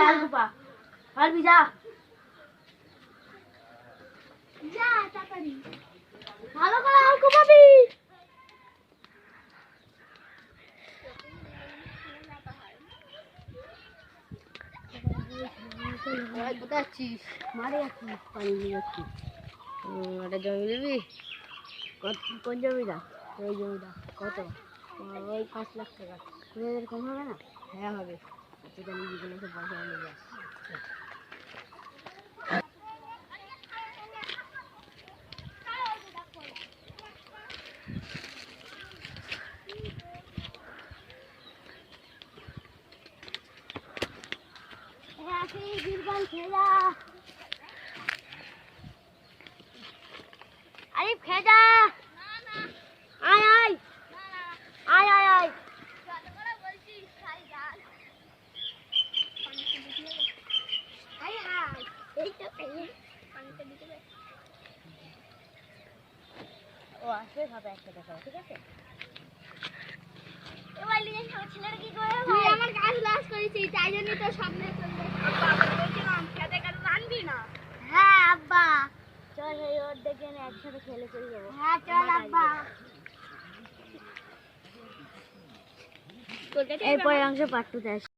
আলকুপা পারবি যা যা তাড়াতাড়ি ভালো করে আলকুপাবি কোথায় আছিস মারে আছিস পানি নিয়ে যাচ্ছিস একটা জমি নিবি কোন জমিটা ওই জমিটা কত ওই 5 লাখ টাকা তোদের কম হবে না হ্যাঁ হবে তোদের নিজেগুলো সব পয়সা নিয়ে যাস আরিফ খেজা আয় আয় আয় আয় আয় ও আসবে খাবে একটা টাকা ঠিক আছে এবার লিয়ে ছেলেটা কি করে ভাই আমার কাজ লাস করেছি তাই জন্য তো সামনে চলে বাবা বলছিলাম খেতে কাজ রানবি না হ্যাঁ আব্বা চল এই ওর দেখে না একসাথে খেলে চলে যাবো হ্যাঁ চল আব্বা এই পরের অংশ পার্ট 2 তে